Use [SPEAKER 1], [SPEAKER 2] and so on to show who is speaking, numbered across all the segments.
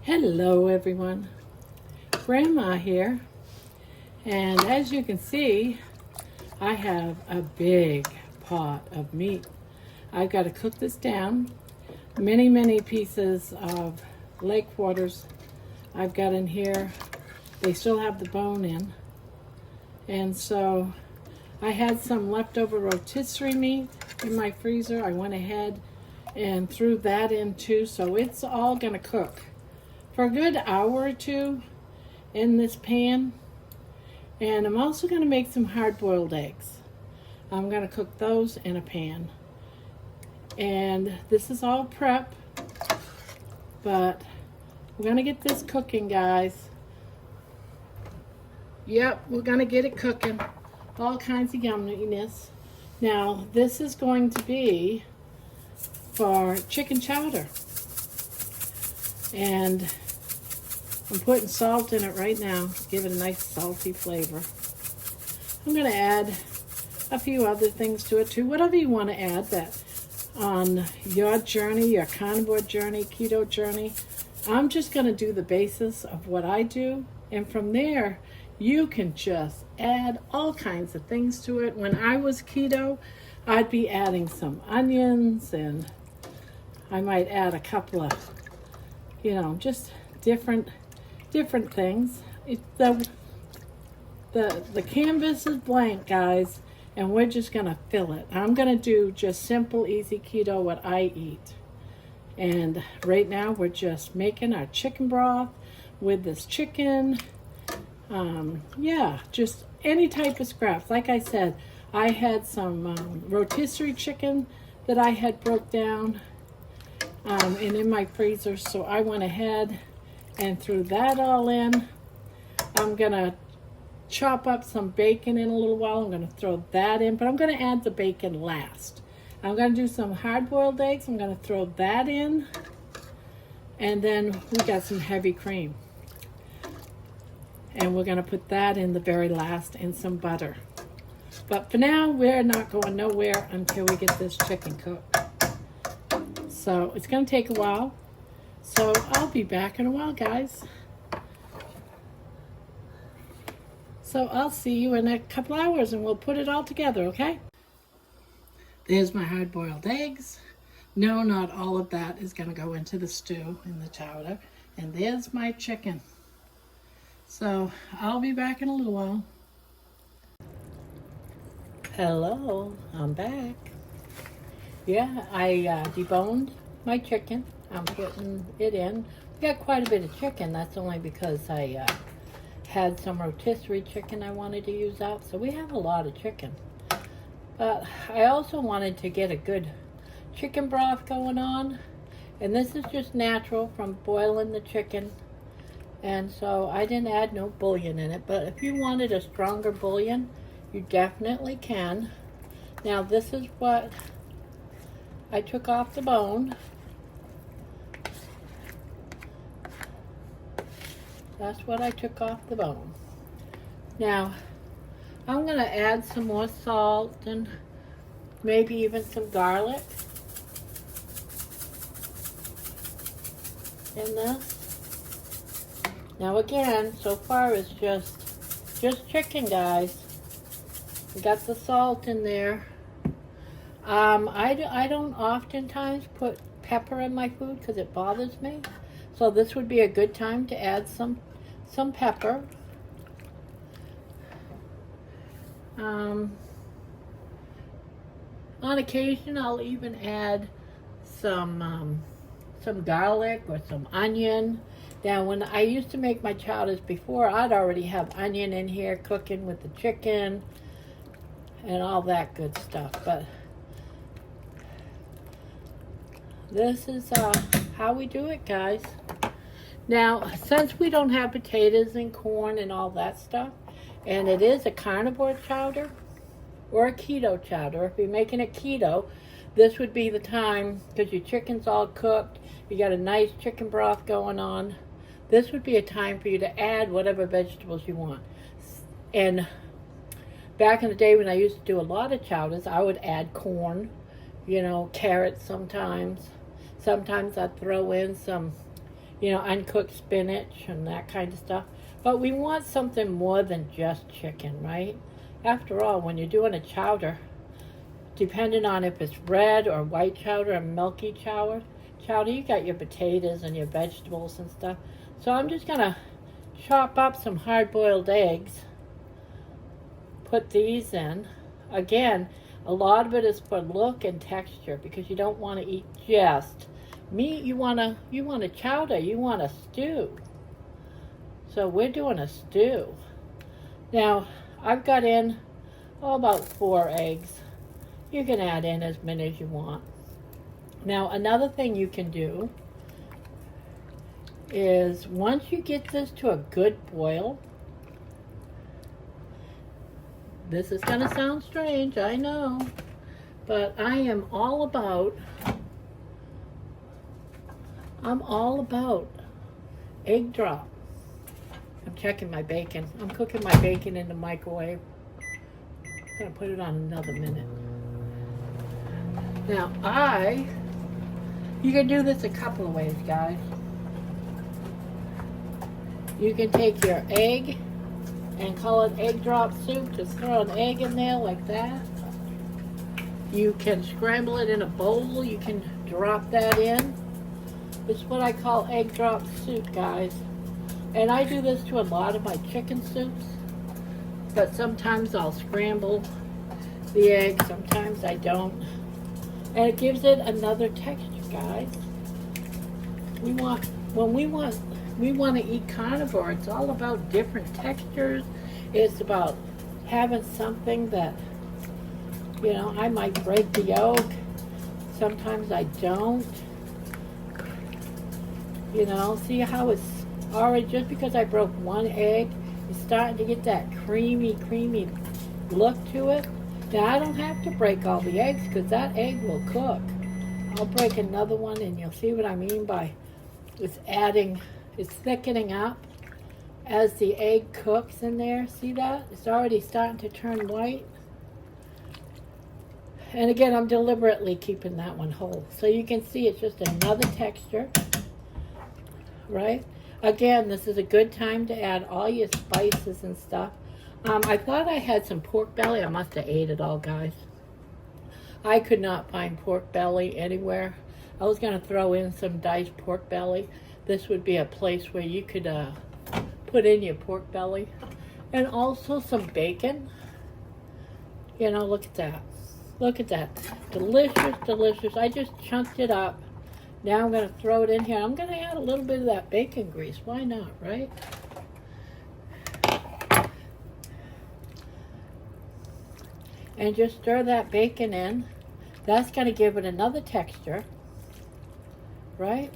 [SPEAKER 1] Hello everyone, Grandma here, and as you can see I have a big pot of meat. I've got to cook this down. Many pieces of leg quarters I've got in here. They still have the bone in, and so I had some leftover rotisserie meat in my freezer. I went ahead and threw that in too, so it's all gonna cook for a good hour or two in this pan. And I'm also going to make some hard-boiled eggs. I'm going to cook those in a pan. And this is all prep, but we're going to get this cooking, guys. Yep, we're going to get it cooking. All kinds of yumminess. Now, this is going to be for chicken chowder. And I'm putting salt in it right now to give it a nice salty flavor. I'm going to add a few other things to it too. Whatever you want to add that on your journey, your carnivore journey, keto journey. I'm just going to do the basis of what I do. And from there, you can just add all kinds of things to it. When I was keto, I'd be adding some onions, and I might add a couple of, just different things. The canvas is blank, guys, and we're just gonna fill it. I'm gonna do just simple, easy keto, what I eat. And right now we're just making our chicken broth with this chicken. Just any type of scraps. Like I said, I had some rotisserie chicken that I had broke down and in my freezer, so I went ahead and threw that all in. I'm gonna chop up some bacon in a little while. I'm gonna throw that in, but I'm gonna add the bacon last. I'm gonna do some hard-boiled eggs. I'm gonna throw that in, and then we got some heavy cream, and we're gonna put that in the very last, and some butter. But for now, we're not going nowhere until we get this chicken cooked. So it's gonna take a while. So I'll be back in a while, guys. So I'll see you in a couple hours and we'll put it all together, okay? There's my hard-boiled eggs. No, not all of that is going to go into the stew in the chowder. And there's my chicken. So I'll be back in a little while. Hello, I'm back. Yeah, I deboned my chicken. I'm putting it in. We got quite a bit of chicken. That's only because I had some rotisserie chicken I wanted to use up. So we have a lot of chicken. But I also wanted to get a good chicken broth going on. And this is just natural from boiling the chicken. And so I didn't add no bouillon in it. But if you wanted a stronger bouillon, you definitely can. Now this is what I took off the bone. That's what I took off the bone. Now, I'm going to add some more salt and maybe even some garlic in this. Now again, so far it's just chicken, guys. We got the salt in there. I don't oftentimes put pepper in my food because it bothers me. So this would be a good time to add some pepper. On occasion, I'll even add some garlic or some onion. Now, when I used to make my chowders before, I'd already have onion in here cooking with the chicken and all that good stuff. But this is how we do it, guys. Now, since we don't have potatoes and corn and all that stuff, and it is a carnivore chowder or a keto chowder, if you're making it keto, this would be the time, because your chicken's all cooked, you got a nice chicken broth going on, this would be a time for you to add whatever vegetables you want. And back in the day when I used to do a lot of chowders, I would add corn, carrots sometimes. Sometimes I'd throw in some uncooked spinach and that kind of stuff. But we want something more than just chicken, right? After all, when you're doing a chowder, depending on if it's red or white chowder or milky chowder, you got your potatoes and your vegetables and stuff. So I'm just gonna chop up some hard-boiled eggs, put these in. Again, a lot of it is for look and texture, because you don't want to eat just meat. You want a chowder, you want a stew. So we're doing a stew. Now, I've got in about 4 eggs. You can add in as many as you want. Now, another thing you can do is, once you get this to a good boil, this is going to sound strange, I know, but I'm all about egg drop. I'm checking my bacon. I'm cooking my bacon in the microwave. I'm going to put it on another minute. Now, you can do this a couple of ways, guys. You can take your egg and call it egg drop soup. Just throw an egg in there like that. You can scramble it in a bowl. You can drop that in. It's what I call egg drop soup, guys. And I do this to a lot of my chicken soups. But sometimes I'll scramble the egg. Sometimes I don't. And it gives it another texture, guys. When we want to eat carnivore, it's all about different textures. It's about having something that, I might break the yolk. Sometimes I don't. See how it's already, just because I broke one egg, it's starting to get that creamy look to it. Now, I don't have to break all the eggs, because that egg will cook. I'll break another one, and you'll see what I mean by it's thickening up as the egg cooks in there. See that? It's already starting to turn white. And again, I'm deliberately keeping that one whole. So you can see it's just another texture, right? Again, this is a good time to add all your spices and stuff. I thought I had some pork belly. I must have ate it all, guys. I could not find pork belly anywhere. I was going to throw in some diced pork belly. This would be a place where you could put in your pork belly. And also some bacon. Look at that. Look at that. Delicious, delicious. I just chunked it up. Now I'm going to throw it in here. I'm going to add a little bit of that bacon grease. Why not, right? And just stir that bacon in. That's going to give it another texture, right?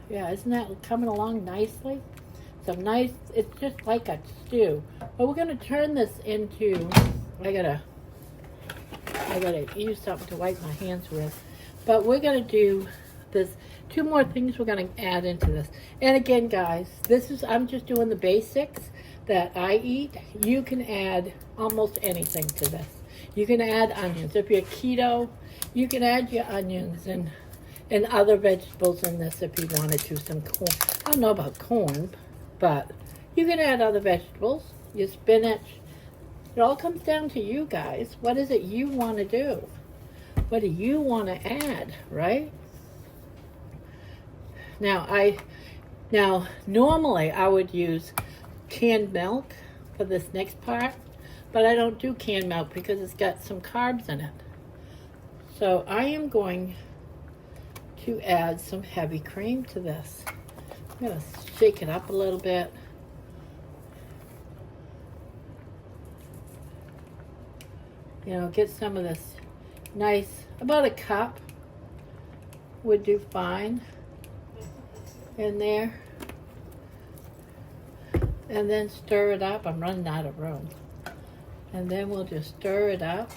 [SPEAKER 1] Yeah, isn't that coming along nicely? It's just like a stew. But we're going to turn this into, I gotta use something to wipe my hands with. But we're going to do this. 2 more things we're going to add into this. And again, guys, I'm just doing the basics that I eat. You can add almost anything to this. You can add onions. If you're keto, you can add your onions and other vegetables in this if you wanted to. Some corn. I don't know about corn, but you can add other vegetables. Your spinach. It all comes down to you guys. What is it you want to do? What do you want to add, right? Now, normally I would use canned milk for this next part, but I don't do canned milk because it's got some carbs in it. So I am going to add some heavy cream to this. I'm going to shake it up a little bit. Get some of this nice, about a cup would do fine in there. And then stir it up. I'm running out of room. And then we'll just stir it up.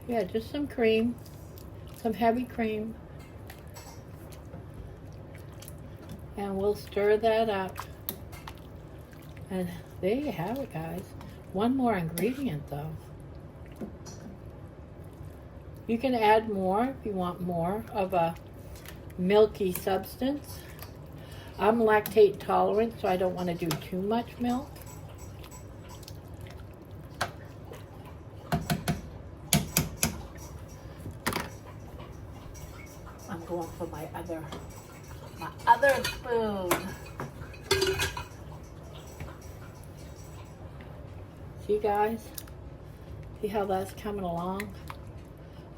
[SPEAKER 1] Yeah, just some cream, some heavy cream. And we'll stir that up. And there you have it, guys. One more ingredient, though. You can add more if you want more of a milky substance. I'm lactate tolerant, so I don't want to do too much milk. I'm going for my other spoon. See, guys? See how that's coming along?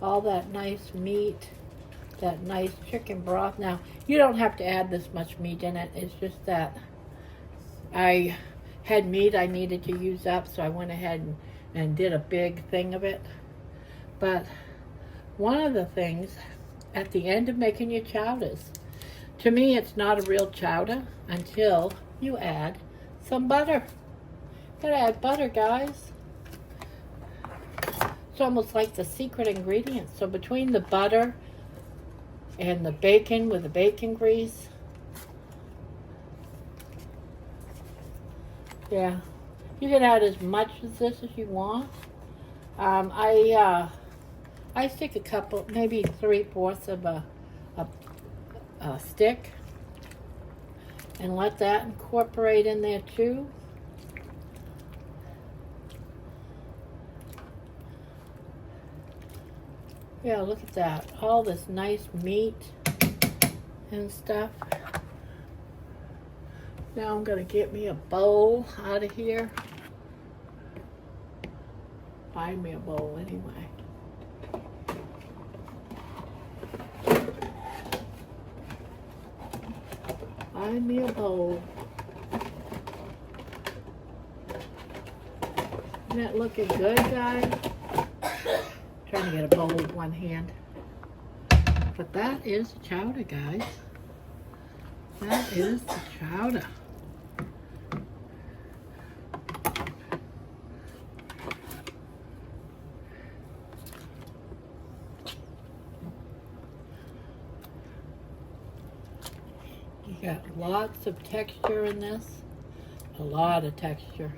[SPEAKER 1] All that nice meat, that nice chicken broth. Now, you don't have to add this much meat in it. It's just that I had meat I needed to use up, so I went ahead and did a big thing of it. But one of the things at the end of making your chowders, to me, it's not a real chowder until you add some butter. Gotta add butter, guys. It's almost like the secret ingredient. So between the butter and the bacon with the bacon grease, yeah, you can add as much of this as you want. I stick a couple, maybe 3/4 of a stick, and let that incorporate in there too. Yeah, look at that. All this nice meat and stuff. Now I'm going to get me a bowl out of here. Find me a bowl anyway. Find me a bowl. Isn't that looking good, guys? Trying to get a bowl with one hand. But that is the chowder, guys. That is the chowder. You got lots of texture in this. A lot of texture.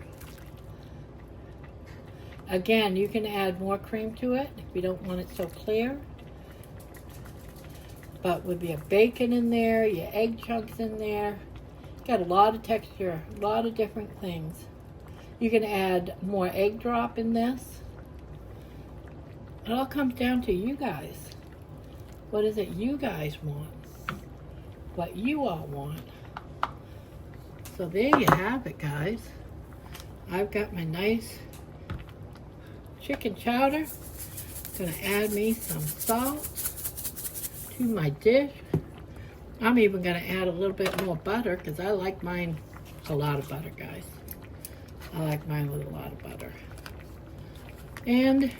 [SPEAKER 1] Again, you can add more cream to it if you don't want it so clear. But with your bacon in there, your egg chunks in there, got a lot of texture, a lot of different things. You can add more egg drop in this. It all comes down to you guys. What is it you guys want? What you all want. So there you have it, guys. I've got my nice chicken chowder. Gonna add me some salt to my dish. I'm even gonna add a little bit more butter because I like mine a lot of butter, guys. I like mine with a lot of butter. And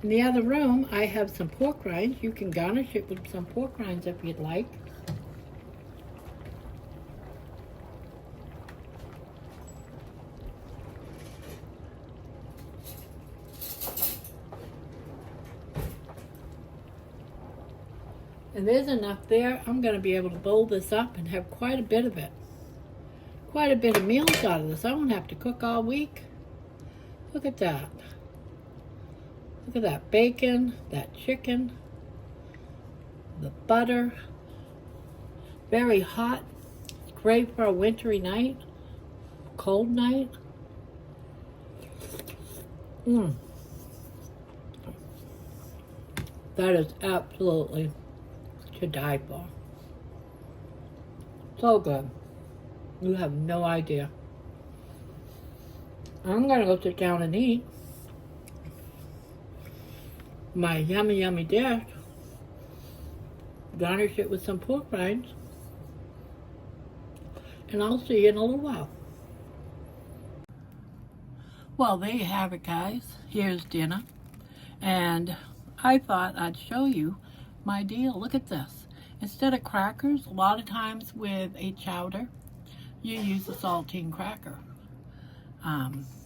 [SPEAKER 1] in the other room, I have some pork rinds. You can garnish it with some pork rinds if you'd like. And there's enough there. I'm going to be able to bowl this up and have quite a bit of it. Quite a bit of meals out of this. I won't have to cook all week. Look at that. Look at that bacon, that chicken, the butter. Very hot. It's great for a wintry night, cold night. That is absolutely to die for. So good. You have no idea. I'm gonna go sit down and eat my yummy, yummy dish. Garnish it with some pork rinds. And I'll see you in a little while. Well, there you have it, guys. Here's dinner. And I thought I'd show you my deal. Look at this. Instead of crackers, a lot of times with a chowder, you use a saltine cracker.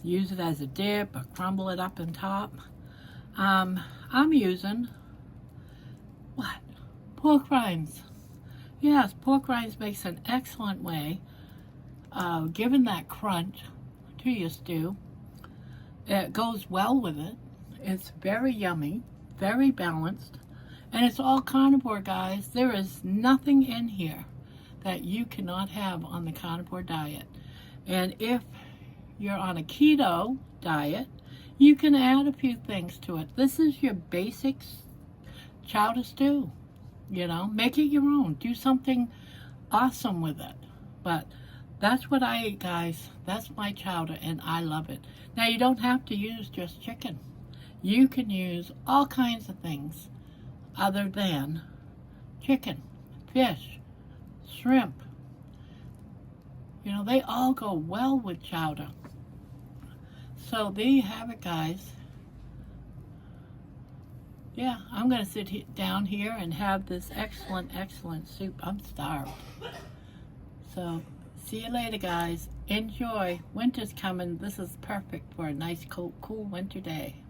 [SPEAKER 1] Use it as a dip or crumble it up on top. I'm using, what? Pork rinds. Yes, pork rinds makes an excellent way of giving that crunch to your stew. It goes well with it. It's very yummy, very balanced, and it's all carnivore, guys. There is nothing in here that you cannot have on the carnivore diet. And if you're on a keto diet, you can add a few things to it. This is your basic chowder stew. You know, make it your own. Do something awesome with it. But that's what I eat, guys. That's my chowder, and I love it. Now, you don't have to use just chicken. You can use all kinds of things other than chicken, fish, shrimp. You know, they all go well with chowder. So there you have it, guys. Yeah, I'm going to sit down here and have this excellent, excellent soup. I'm starved. So, see you later, guys. Enjoy. Winter's coming. This is perfect for a nice, cool winter day.